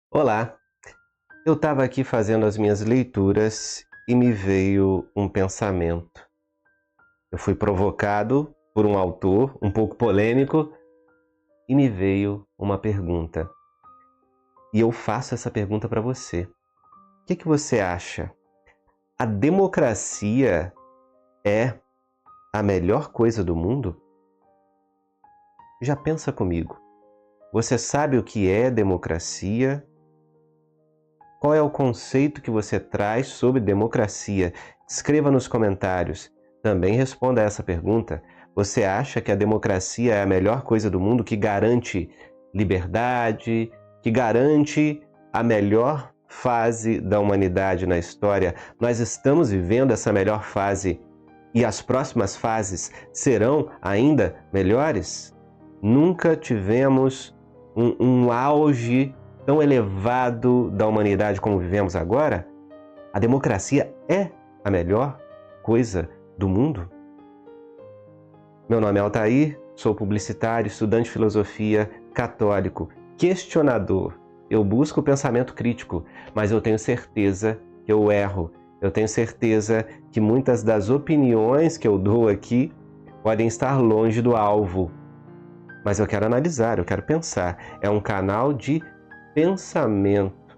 Olá, eu estava aqui fazendo as minhas leituras e me veio um pensamento. Eu fui provocado por um autor um pouco polêmico e me veio uma pergunta. E eu faço essa pergunta para você. O que você acha? A democracia é a melhor coisa do mundo? Já pensa comigo. Você sabe o que é democracia? Qual é o conceito que você traz sobre democracia? Escreva nos comentários. Também responda a essa pergunta. Você acha que a democracia é a melhor coisa do mundo, que garante liberdade, que garante a melhor fase da humanidade na história? Nós estamos vivendo essa melhor fase e as próximas fases serão ainda melhores? Nunca tivemos um auge tão elevado da humanidade como vivemos agora? A democracia é a melhor coisa do mundo? Meu nome é Altair, sou publicitário, estudante de filosofia, católico, questionador. Eu busco o pensamento crítico, mas eu tenho certeza que eu erro. Eu tenho certeza que muitas das opiniões que eu dou aqui podem estar longe do alvo. Mas eu quero analisar, eu quero pensar. É um canal de pensamento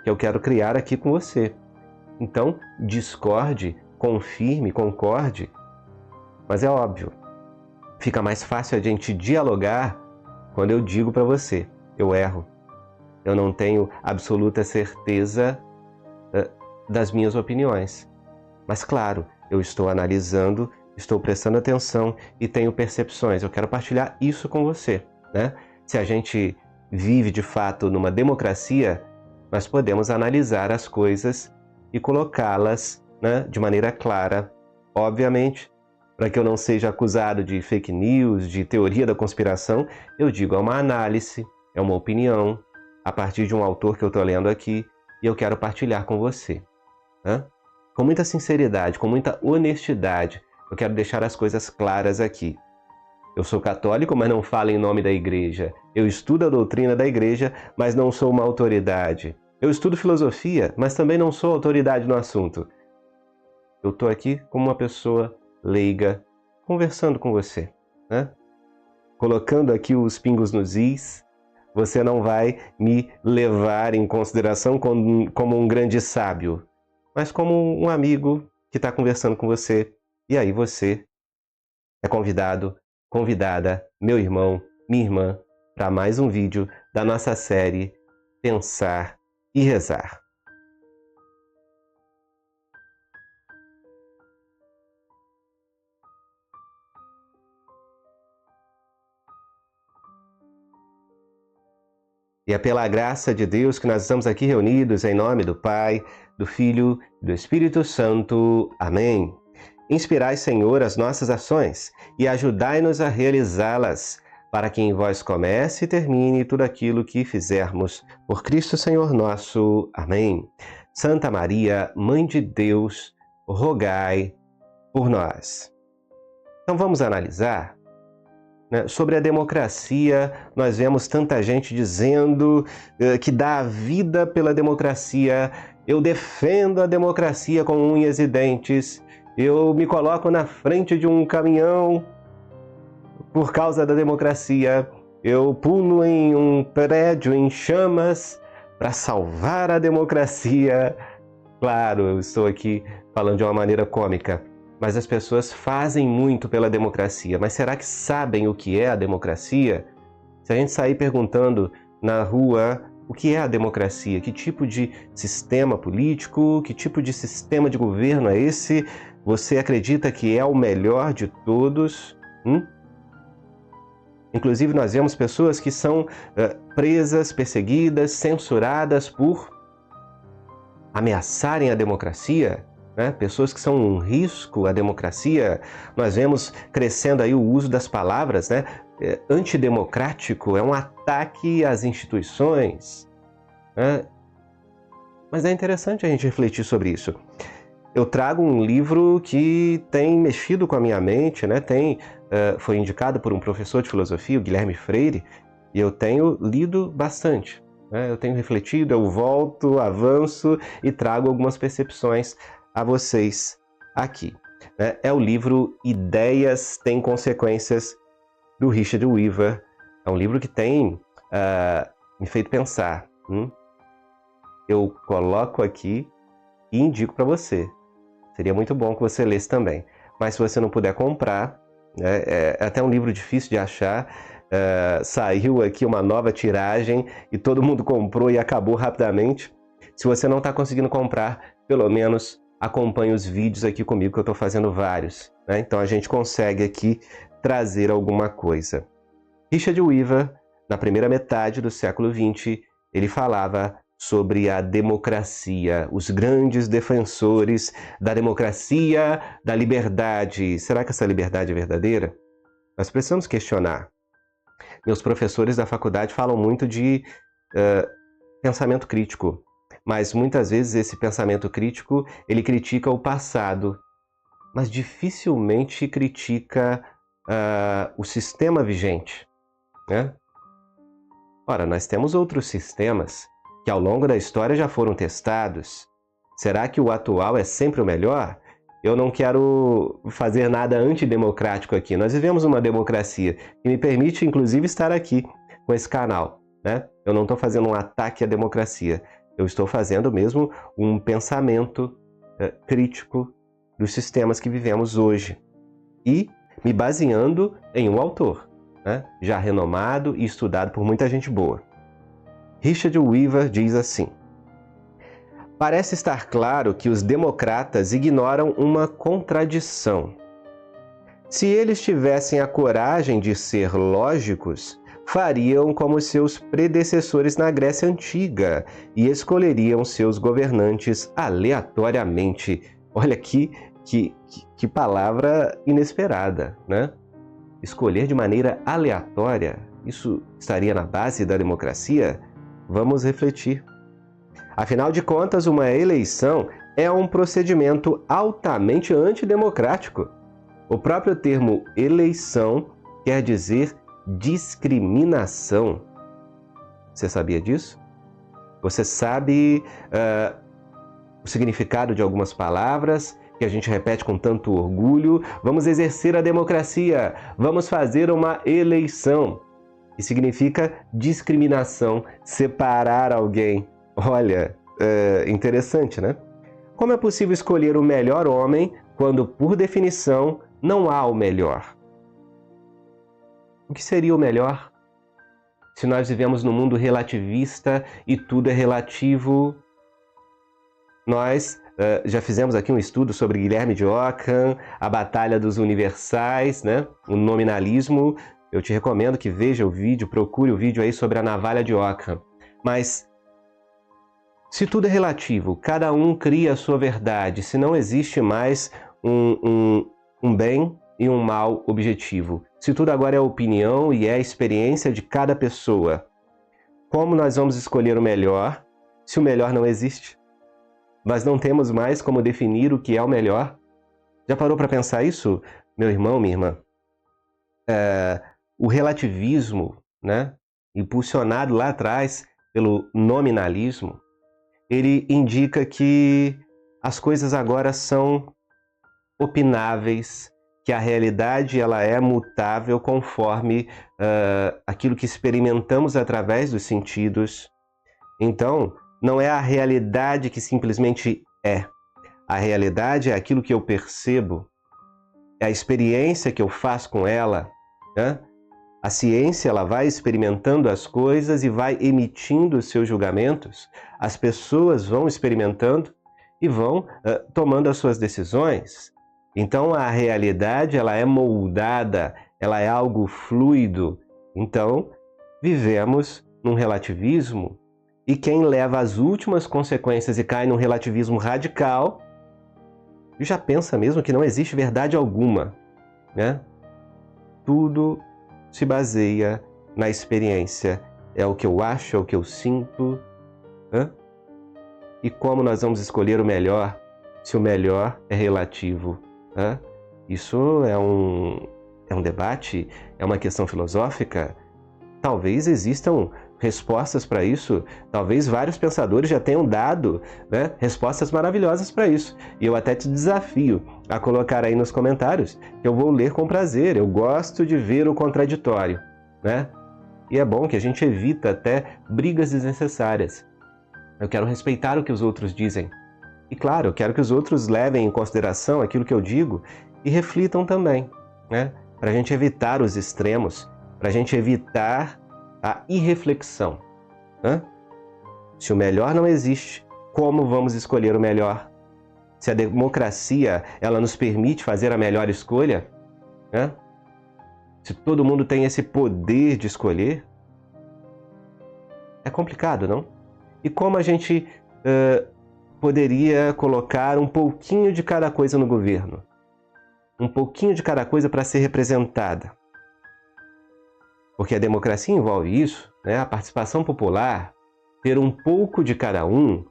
que eu quero criar aqui com você. Então, discorde, confirme, concorde, mas é óbvio, fica mais fácil a gente dialogar quando eu digo para você, eu erro, eu não tenho absoluta certeza das minhas opiniões. Mas claro, eu estou analisando, estou prestando atenção e tenho percepções, eu quero partilhar isso com você, né? Se a gente vive de fato numa democracia, nós podemos analisar as coisas e colocá-las, né, de maneira clara, obviamente, para que eu não seja acusado de fake news, de teoria da conspiração, eu digo, é uma análise, é uma opinião, a partir de um autor que eu estou lendo aqui, e eu quero partilhar com você, né? Com muita sinceridade, com muita honestidade, eu quero deixar as coisas claras aqui. Eu sou católico, mas não falo em nome da igreja. Eu estudo a doutrina da igreja, mas não sou uma autoridade. Eu estudo filosofia, mas também não sou autoridade no assunto. Eu estou aqui como uma pessoa leiga, conversando com você, né? Colocando aqui os pingos nos is. Você não vai me levar em consideração como um grande sábio, mas como um amigo que está conversando com você. E aí você é convidado, convidada, meu irmão, minha irmã, para mais um vídeo da nossa série Pensar e Rezar. E é pela graça de Deus que nós estamos aqui reunidos em nome do Pai, do Filho e do Espírito Santo. Amém. Inspirai, Senhor, as nossas ações e ajudai-nos a realizá-las, para que em vós comece e termine tudo aquilo que fizermos. Por Cristo Senhor nosso. Amém. Santa Maria, Mãe de Deus, rogai por nós. Então vamos analisar, né? Sobre a democracia. Nós vemos tanta gente dizendo que dá a vida pela democracia. Eu defendo a democracia com unhas e dentes. Eu me coloco na frente de um caminhão por causa da democracia. Eu pulo em um prédio em chamas para salvar a democracia. Claro, eu estou aqui falando de uma maneira cômica, mas as pessoas fazem muito pela democracia. Mas será que sabem o que é a democracia? Se a gente sair perguntando na rua o que é a democracia, que tipo de sistema político, que tipo de sistema de governo é esse, você acredita que é o melhor de todos? Inclusive nós vemos pessoas que são presas, perseguidas, censuradas por ameaçarem a democracia, né? Pessoas que são um risco à democracia. Nós vemos crescendo aí o uso das palavras, né? Antidemocrático, é um ataque às instituições, né? Mas é interessante a gente refletir sobre isso. Eu trago um livro que tem mexido com a minha mente, né? Foi indicado por um professor de filosofia, o Guilherme Freire, e eu tenho lido bastante. né? Eu tenho refletido, eu volto, avanço e trago algumas percepções a vocês aqui, né? É o livro Ideias Têm Consequências, do Richard Weaver. É um livro que tem me feito pensar. Eu coloco aqui e indico para você. Seria muito bom que você lesse também. Mas se você não puder comprar, né, é até um livro difícil de achar. Saiu aqui uma nova tiragem e todo mundo comprou e acabou rapidamente. Se você não está conseguindo comprar, pelo menos acompanhe os vídeos aqui comigo, que eu estou fazendo vários, né? Então a gente consegue aqui trazer alguma coisa. Richard Weaver, na primeira metade do século XX, ele falava sobre a democracia, os grandes defensores da democracia, da liberdade. Será que essa liberdade é verdadeira? Nós precisamos questionar. Meus professores da faculdade falam muito de pensamento crítico, mas muitas vezes esse pensamento crítico, ele critica o passado, mas dificilmente critica o sistema vigente, né? Ora, nós temos outros sistemas que ao longo da história já foram testados. Será que o atual é sempre o melhor? Eu não quero fazer nada antidemocrático aqui. Nós vivemos uma democracia que me permite, inclusive, estar aqui com esse canal, né? Eu não estou fazendo um ataque à democracia. Eu estou fazendo mesmo um pensamento crítico dos sistemas que vivemos hoje. E me baseando em um autor, né, já renomado e estudado por muita gente boa. Richard Weaver diz assim: parece estar claro que os democratas ignoram uma contradição. Se eles tivessem a coragem de ser lógicos, fariam como seus predecessores na Grécia Antiga e escolheriam seus governantes aleatoriamente. Olha aqui que palavra inesperada, né? Escolher de maneira aleatória, isso estaria na base da democracia? Vamos refletir. Afinal de contas, uma eleição é um procedimento altamente antidemocrático. O próprio termo eleição quer dizer discriminação. Você sabia disso? Você sabe o significado de algumas palavras que a gente repete com tanto orgulho? Vamos exercer a democracia, vamos fazer uma eleição. E significa discriminação, separar alguém. Olha, interessante, né? Como é possível escolher o melhor homem quando, por definição, não há o melhor? O que seria o melhor? Se nós vivemos num mundo relativista e tudo é relativo. Nós já fizemos aqui um estudo sobre Guilherme de Ockham, a Batalha dos Universais, né? O nominalismo. Eu te recomendo que veja o vídeo, procure o vídeo aí sobre a navalha de Ockham. Mas se tudo é relativo, cada um cria a sua verdade, se não existe mais um bem e um mal objetivo, se tudo agora é opinião e é a experiência de cada pessoa, como nós vamos escolher o melhor se o melhor não existe? Nós não temos mais como definir o que é o melhor? Já parou para pensar isso, meu irmão, minha irmã? O relativismo, né, impulsionado lá atrás pelo nominalismo, ele indica que as coisas agora são opináveis, que a realidade ela é mutável conforme aquilo que experimentamos através dos sentidos. Então, não é a realidade que simplesmente é. A realidade é aquilo que eu percebo, é a experiência que eu faço com ela, né? A ciência ela vai experimentando as coisas e vai emitindo os seus julgamentos. As pessoas vão experimentando e vão tomando as suas decisões. Então a realidade ela é moldada, ela é algo fluido. Então vivemos num relativismo e quem leva as últimas consequências e cai num relativismo radical já pensa mesmo que não existe verdade alguma, né? Tudo se baseia na experiência. É o que eu acho, é o que eu sinto. E como nós vamos escolher o melhor se o melhor é relativo? Isso é um debate? É uma questão filosófica? Talvez existam respostas para isso. Talvez vários pensadores já tenham dado, né, respostas maravilhosas para isso. E eu até te desafio a colocar aí nos comentários, que eu vou ler com prazer. Eu gosto de ver o contraditório, né? E é bom que a gente evita até brigas desnecessárias. Eu quero respeitar o que os outros dizem. E claro, eu quero que os outros levem em consideração aquilo que eu digo e reflitam também, né? Para a gente evitar os extremos, para a gente evitar a irreflexão, né? Se o melhor não existe, como vamos escolher o melhor? Se a democracia ela nos permite fazer a melhor escolha, né? Se todo mundo tem esse poder de escolher, é complicado, não? E como a gente poderia colocar um pouquinho de cada coisa no governo? Um pouquinho de cada coisa para ser representada. Porque a democracia envolve isso, né? A participação popular, ter um pouco de cada um.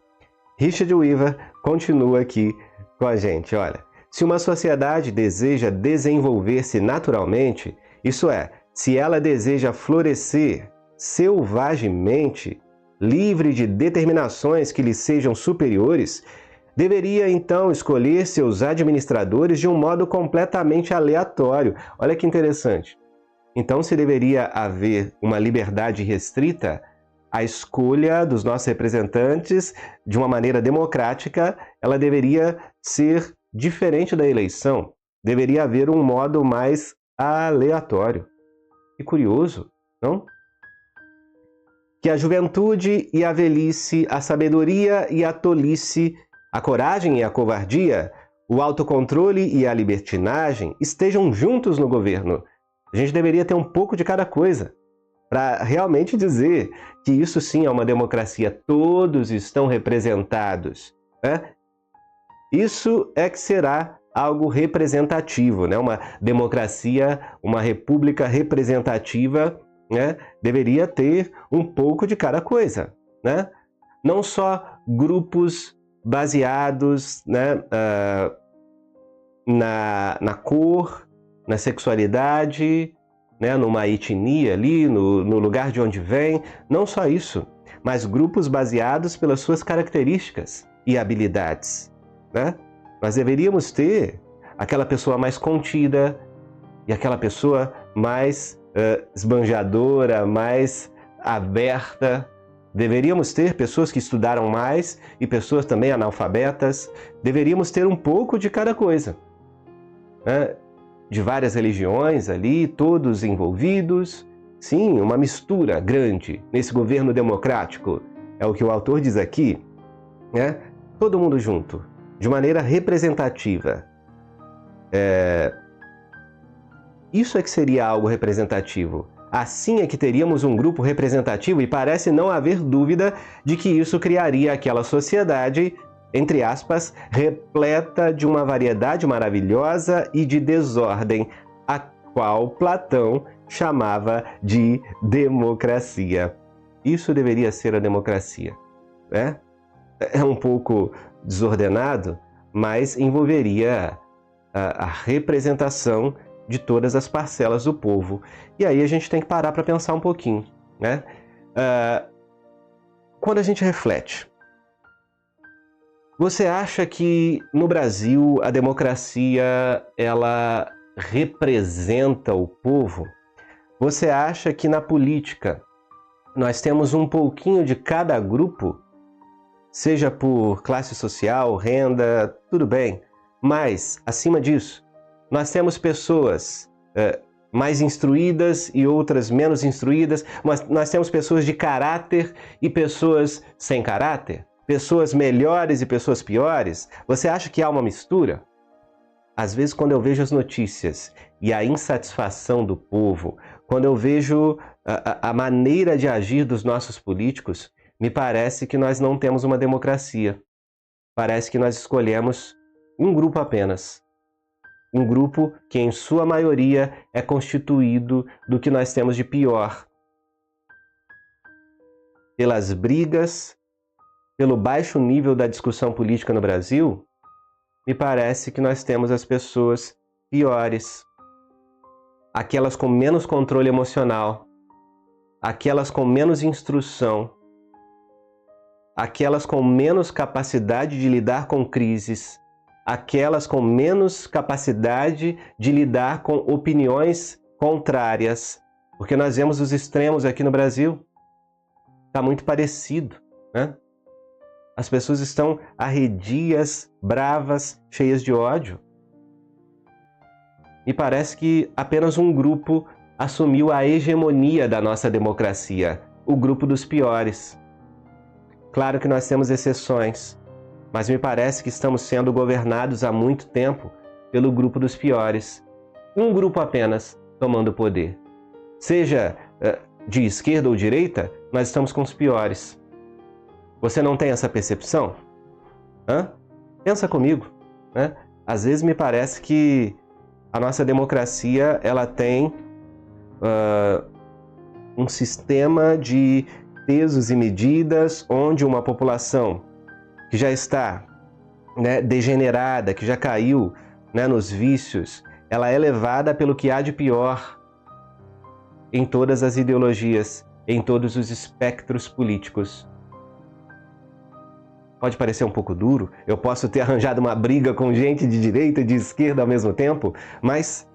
Richard Weaver continua aqui com a gente. Olha, se uma sociedade deseja desenvolver-se naturalmente, isso é, se ela deseja florescer selvagemente, livre de determinações que lhe sejam superiores, deveria então escolher seus administradores de um modo completamente aleatório. Olha que interessante. Então, se deveria haver uma liberdade restrita, a escolha dos nossos representantes de uma maneira democrática, ela deveria ser diferente da eleição. Deveria haver um modo mais aleatório. Que curioso, não? Que a juventude e a velhice, a sabedoria e a tolice, a coragem e a covardia, o autocontrole e a libertinagem estejam juntos no governo. A gente deveria ter um pouco de cada coisa para realmente dizer que isso sim é uma democracia. Todos estão representados, né? Isso é que será algo representativo, né? Uma democracia, uma república representativa, né? Deveria ter um pouco de cada coisa, né? Não só grupos baseados, né, na cor, na sexualidade, né, numa etnia ali, no lugar de onde vem. Não só isso, mas grupos baseados pelas suas características e habilidades, né? Nós deveríamos ter aquela pessoa mais contida e aquela pessoa mais esbanjadora, mais aberta. Deveríamos ter pessoas que estudaram mais e pessoas também analfabetas. Deveríamos ter um pouco de cada coisa, né? De várias religiões ali, todos envolvidos. Sim, uma mistura grande nesse governo democrático. É o que o autor diz aqui, né? Todo mundo junto, de maneira representativa. Isso é que seria algo representativo. Assim é que teríamos um grupo representativo e parece não haver dúvida de que isso criaria aquela sociedade, entre aspas, repleta de uma variedade maravilhosa e de desordem, a qual Platão chamava de democracia. Isso deveria ser a democracia, né? É um pouco desordenado, mas envolveria a representação de todas as parcelas do povo. E aí a gente tem que parar para pensar um pouquinho, né? Quando a gente reflete, você acha que no Brasil a democracia ela representa o povo? Você acha que na política nós temos um pouquinho de cada grupo? Seja por classe social, renda, tudo bem. Mas, acima disso, nós temos pessoas mais instruídas e outras menos instruídas, mas nós temos pessoas de caráter e pessoas sem caráter, pessoas melhores e pessoas piores. Você acha que há uma mistura? Às vezes, quando eu vejo as notícias e a insatisfação do povo, quando eu vejo a maneira de agir dos nossos políticos, me parece que nós não temos uma democracia. Parece que nós escolhemos um grupo apenas. Um grupo que, em sua maioria, é constituído do que nós temos de pior. Pelas brigas, pelo baixo nível da discussão política no Brasil, me parece que nós temos as pessoas piores. Aquelas com menos controle emocional. aquelas com menos instrução, aquelas com menos capacidade de lidar com crises, aquelas com menos capacidade de lidar com opiniões contrárias, porque nós vemos os extremos aqui no Brasil. Está muito parecido, né? As pessoas estão arredias, bravas, cheias de ódio. Me parece que apenas um grupo assumiu a hegemonia da nossa democracia, o grupo dos piores. Claro que nós temos exceções, mas me parece que estamos sendo governados há muito tempo pelo grupo dos piores. Um grupo apenas tomando o poder. Seja de esquerda ou direita, nós estamos com os piores. Você não tem essa percepção? Pensa comigo, né? Às vezes me parece que a nossa democracia ela tem um sistema de pesos e medidas onde uma população que já está, né, degenerada, que já caiu, né, nos vícios, ela é levada pelo que há de pior em todas as ideologias, em todos os espectros políticos. Pode parecer um pouco duro, eu posso ter arranjado uma briga com gente de direita e de esquerda ao mesmo tempo, mas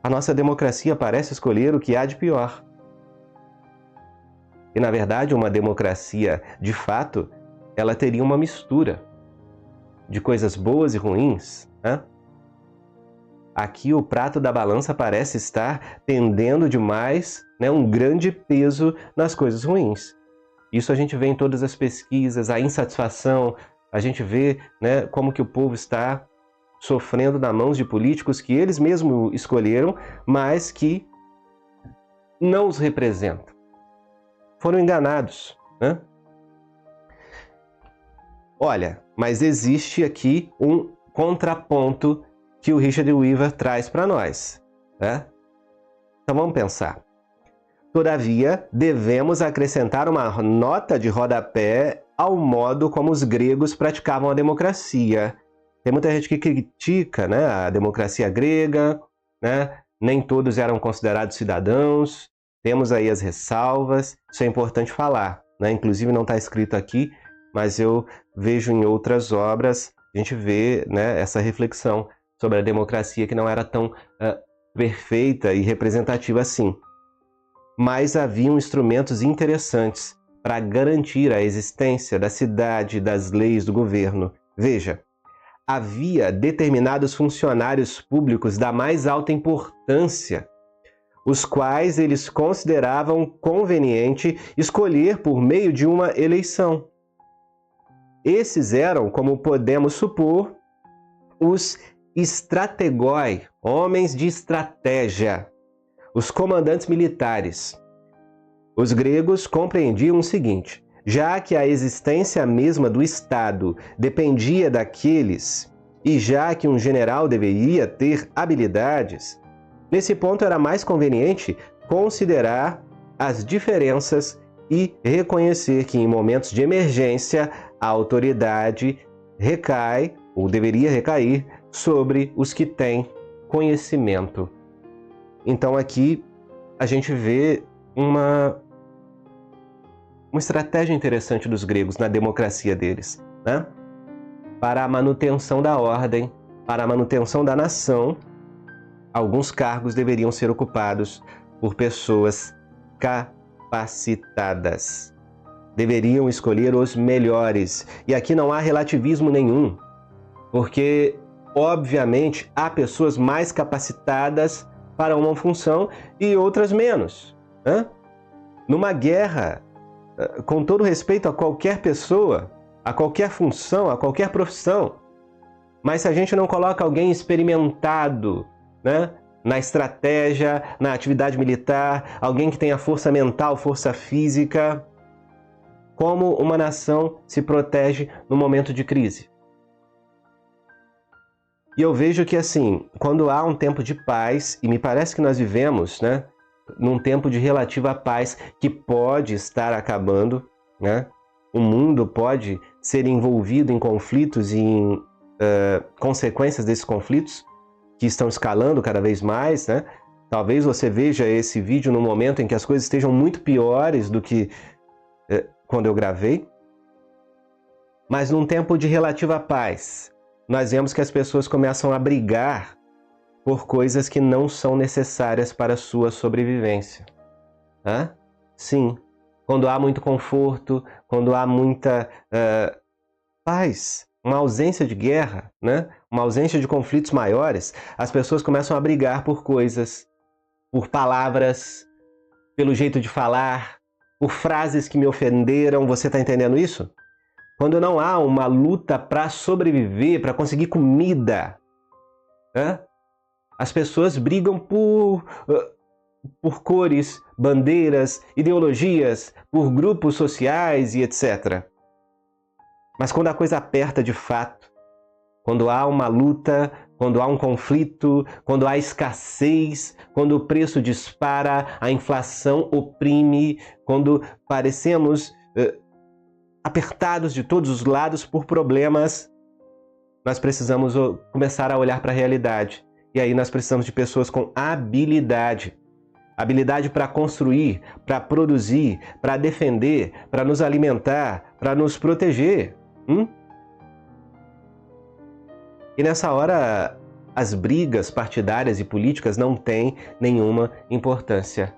a nossa democracia parece escolher o que há de pior. E, na verdade, uma democracia, de fato, ela teria uma mistura de coisas boas e ruins, né? Aqui o prato da balança parece estar pendendo demais, né, um grande peso nas coisas ruins. Isso a gente vê em todas as pesquisas, a insatisfação, a gente vê, né, como que o povo está sofrendo nas mãos de políticos que eles mesmos escolheram, mas que não os representam. Foram enganados, né? Olha, mas existe aqui um contraponto que o Richard Weaver traz para nós, né? Então vamos pensar. Todavia, devemos acrescentar uma nota de rodapé ao modo como os gregos praticavam a democracia. Tem muita gente que critica, né, a democracia grega, né? Nem todos eram considerados cidadãos. Temos aí as ressalvas, isso é importante falar, né? Inclusive não está escrito aqui, mas eu vejo em outras obras, a gente vê, né, essa reflexão sobre a democracia que não era tão perfeita e representativa assim. Mas haviam instrumentos interessantes para garantir a existência da cidade, das leis do governo. Veja, havia determinados funcionários públicos da mais alta importância, os quais eles consideravam conveniente escolher por meio de uma eleição. Esses eram, como podemos supor, os strategoi, homens de estratégia, os comandantes militares. Os gregos compreendiam o seguinte: já que a existência mesma do Estado dependia daqueles, e já que um general deveria ter habilidades, nesse ponto era mais conveniente considerar as diferenças e reconhecer que em momentos de emergência a autoridade recai, ou deveria recair, sobre os que têm conhecimento. Então aqui a gente vê uma estratégia interessante dos gregos na democracia deles, né? Para a manutenção da ordem, para a manutenção da nação, alguns cargos deveriam ser ocupados por pessoas capacitadas. Deveriam escolher os melhores. E aqui não há relativismo nenhum, porque, obviamente, há pessoas mais capacitadas para uma função e outras menos, né? Numa guerra, com todo respeito a qualquer pessoa, a qualquer função, a qualquer profissão, mas se a gente não coloca alguém experimentado, né, na estratégia, na atividade militar, alguém que tenha força mental, força física, como uma nação se protege no momento de crise? E eu vejo que, assim, quando há um tempo de paz, e me parece que nós vivemos, né, num tempo de relativa paz que pode estar acabando, né? O mundo pode ser envolvido em conflitos e em consequências desses conflitos que estão escalando cada vez mais, né? Talvez você veja esse vídeo no momento em que as coisas estejam muito piores do que quando eu gravei. Mas num tempo de relativa paz, nós vemos que as pessoas começam a brigar por coisas que não são necessárias para a sua sobrevivência. Sim, quando há muito conforto, quando há muita paz, uma ausência de guerra, né? Uma ausência de conflitos maiores, as pessoas começam a brigar por coisas, por palavras, pelo jeito de falar, por frases que me ofenderam. Você está entendendo isso? Quando não há uma luta para sobreviver, para conseguir comida, as pessoas brigam por cores, bandeiras, ideologias, por grupos sociais e etc. Mas quando a coisa aperta de fato, quando há uma luta, quando há um conflito, quando há escassez, quando o preço dispara, a inflação oprime, quando parecemos apertados de todos os lados por problemas, nós precisamos começar a olhar para a realidade. E aí nós precisamos de pessoas com habilidade. Habilidade para construir, para produzir, para defender, para nos alimentar, para nos proteger. E nessa hora, as brigas partidárias e políticas não têm nenhuma importância.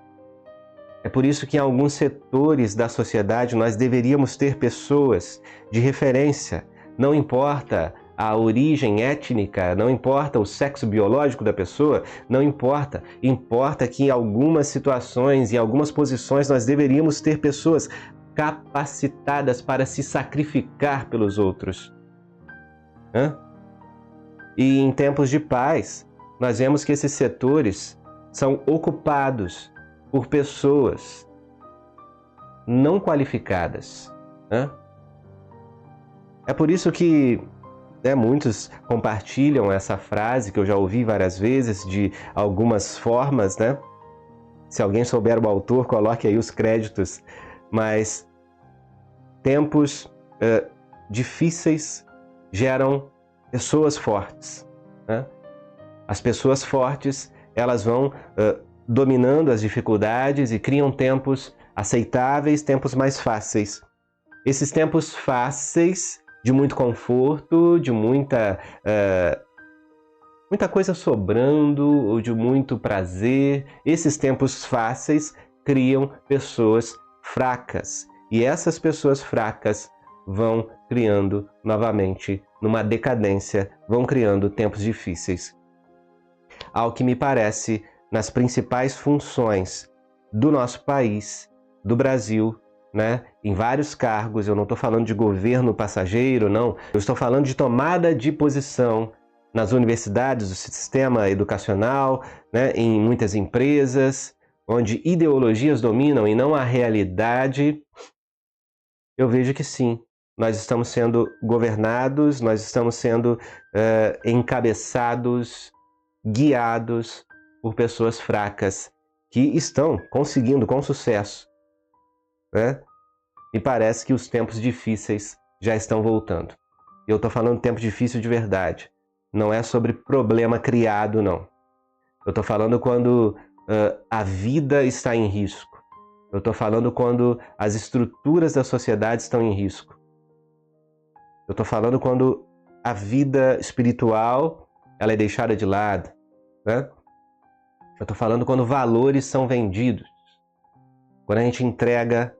É por isso que em alguns setores da sociedade nós deveríamos ter pessoas de referência. Não importa a origem étnica, não importa o sexo biológico da pessoa, não importa. Importa que em algumas situações, em algumas posições, nós deveríamos ter pessoas capacitadas para se sacrificar pelos outros. E em tempos de paz, nós vemos que esses setores são ocupados por pessoas não qualificadas. É por isso que muitos compartilham essa frase que eu já ouvi várias vezes de algumas formas, Se alguém souber o autor, coloque aí os créditos. Mas tempos difíceis geram pessoas fortes. As pessoas fortes, elas vão dominando as dificuldades e criam tempos aceitáveis, tempos mais fáceis. Esses tempos fáceis, de muito conforto, de muita coisa sobrando, ou de muito prazer, esses tempos fáceis criam pessoas fracas. E essas pessoas fracas vão criando novamente, numa decadência, vão criando tempos difíceis. Ao que me parece, nas principais funções do nosso país, do Brasil, em vários cargos, eu não estou falando de governo passageiro, não, eu estou falando de tomada de posição nas universidades, do sistema educacional, em muitas empresas, onde ideologias dominam e não a realidade. Eu vejo que sim, nós estamos sendo governados, nós estamos sendo encabeçados, guiados por pessoas fracas que estão conseguindo com sucesso. Me parece que os tempos difíceis já estão voltando. Eu estou falando de tempo difícil de verdade. Não é sobre problema criado, não. Eu estou falando quando a vida está em risco. Eu estou falando quando as estruturas da sociedade estão em risco. Eu estou falando quando a vida espiritual ela é deixada de lado. Eu estou falando quando valores são vendidos. Quando a gente entrega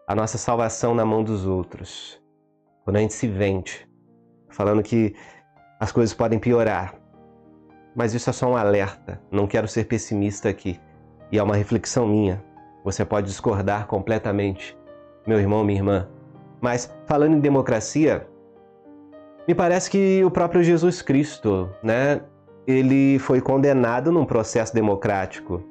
a nossa salvação na mão dos outros. Quando a gente se vende. Falando que as coisas podem piorar. Mas isso é só um alerta. Não quero ser pessimista aqui. E é uma reflexão minha. Você pode discordar completamente, meu irmão, minha irmã. Mas, falando em democracia, me parece que o próprio Jesus Cristo, ele foi condenado num processo democrático.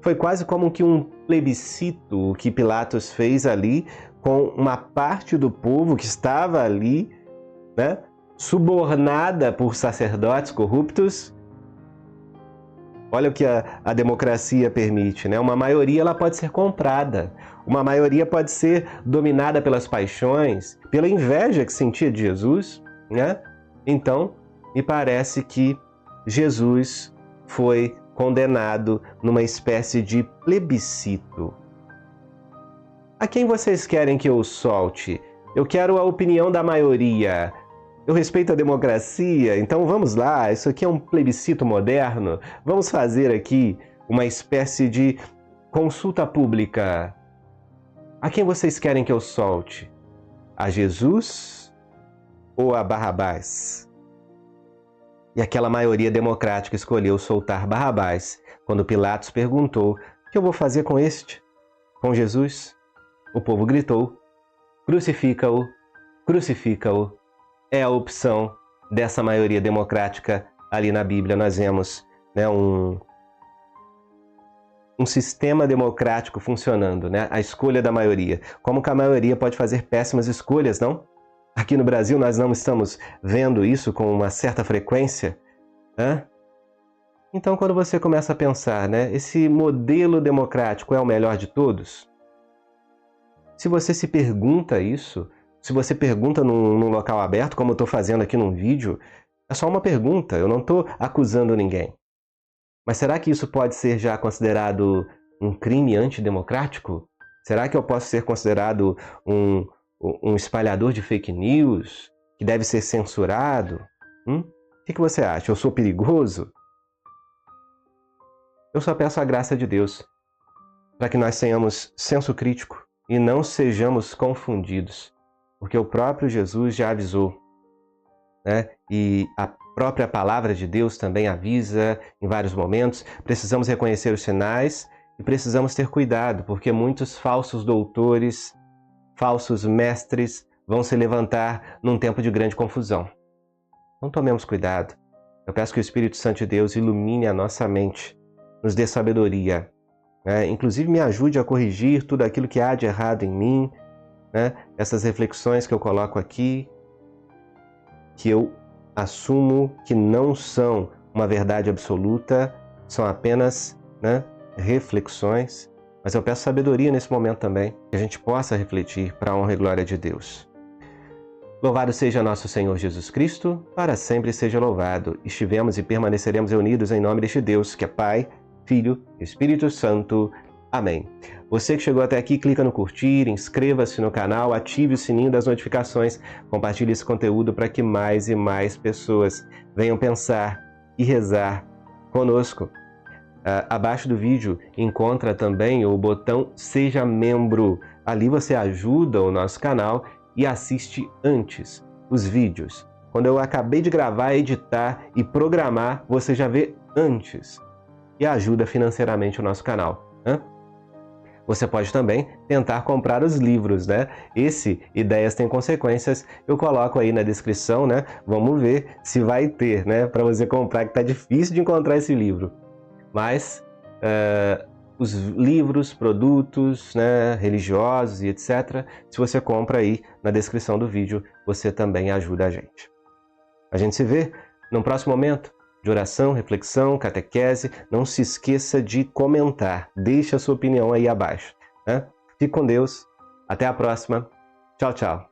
Foi quase como que um plebiscito que Pilatos fez ali com uma parte do povo que estava ali, subornada por sacerdotes corruptos. Olha o que a democracia permite, Uma maioria ela pode ser comprada. Uma maioria pode ser dominada pelas paixões, pela inveja que sentia de Jesus, Então, me parece que Jesus foi condenado numa espécie de plebiscito. A quem vocês querem que eu solte? Eu quero a opinião da maioria. Eu respeito a democracia, então vamos lá, isso aqui é um plebiscito moderno. Vamos fazer aqui uma espécie de consulta pública. A quem vocês querem que eu solte? A Jesus ou a Barrabás? E aquela maioria democrática escolheu soltar Barrabás quando Pilatos perguntou: o que eu vou fazer com este? Com Jesus? O povo gritou: crucifica-o, crucifica-o. É a opção dessa maioria democrática. Ali na Bíblia nós vemos, né, um sistema democrático funcionando, né? A escolha da maioria. Como que a maioria pode fazer péssimas escolhas, não? Aqui no Brasil nós não estamos vendo isso com uma certa frequência? Hã? Então quando você começa a pensar, né, esse modelo democrático é o melhor de todos? Se você se pergunta isso, se você pergunta num local aberto, como eu estou fazendo aqui num vídeo, é só uma pergunta, eu não estou acusando ninguém. Mas será que isso pode ser já considerado um crime antidemocrático? Será que eu posso ser considerado um espalhador de fake news que deve ser censurado? O que você acha? Eu sou perigoso? Eu só peço a graça de Deus para que nós tenhamos senso crítico e não sejamos confundidos, porque o próprio Jesus já avisou, né? E a própria palavra de Deus também avisa em vários momentos. Precisamos reconhecer os sinais e precisamos ter cuidado, porque muitos falsos doutores, falsos mestres vão se levantar num tempo de grande confusão. Então tomemos cuidado. Eu peço que o Espírito Santo de Deus ilumine a nossa mente, nos dê sabedoria, né? Inclusive me ajude a corrigir tudo aquilo que há de errado em mim, né? Essas reflexões que eu coloco aqui, que eu assumo que não são uma verdade absoluta, são apenas, né, reflexões, mas eu peço sabedoria nesse momento também, que a gente possa refletir para a honra e glória de Deus. Louvado seja nosso Senhor Jesus Cristo, para sempre seja louvado. Estivemos e permaneceremos reunidos em nome deste Deus, que é Pai, Filho e Espírito Santo. Amém. Você que chegou até aqui, clica no curtir, inscreva-se no canal, ative o sininho das notificações, compartilhe esse conteúdo para que mais e mais pessoas venham pensar e rezar conosco. Abaixo do vídeo encontra também o botão Seja Membro. Ali você ajuda o nosso canal e assiste antes os vídeos. Quando eu acabei de gravar, editar e programar, você já vê antes e ajuda financeiramente o nosso canal. Você pode também tentar comprar os livros, né? Esse Ideias Têm Consequências, eu coloco aí na descrição, né? Vamos ver se vai ter, né? Para você comprar, que tá difícil de encontrar esse livro. Mas os livros, produtos, né, religiosos e etc., se você compra aí na descrição do vídeo, você também ajuda a gente. A gente se vê no próximo momento de oração, reflexão, catequese. Não se esqueça de comentar. Deixe a sua opinião aí abaixo, né? Fique com Deus. Até a próxima. Tchau, tchau.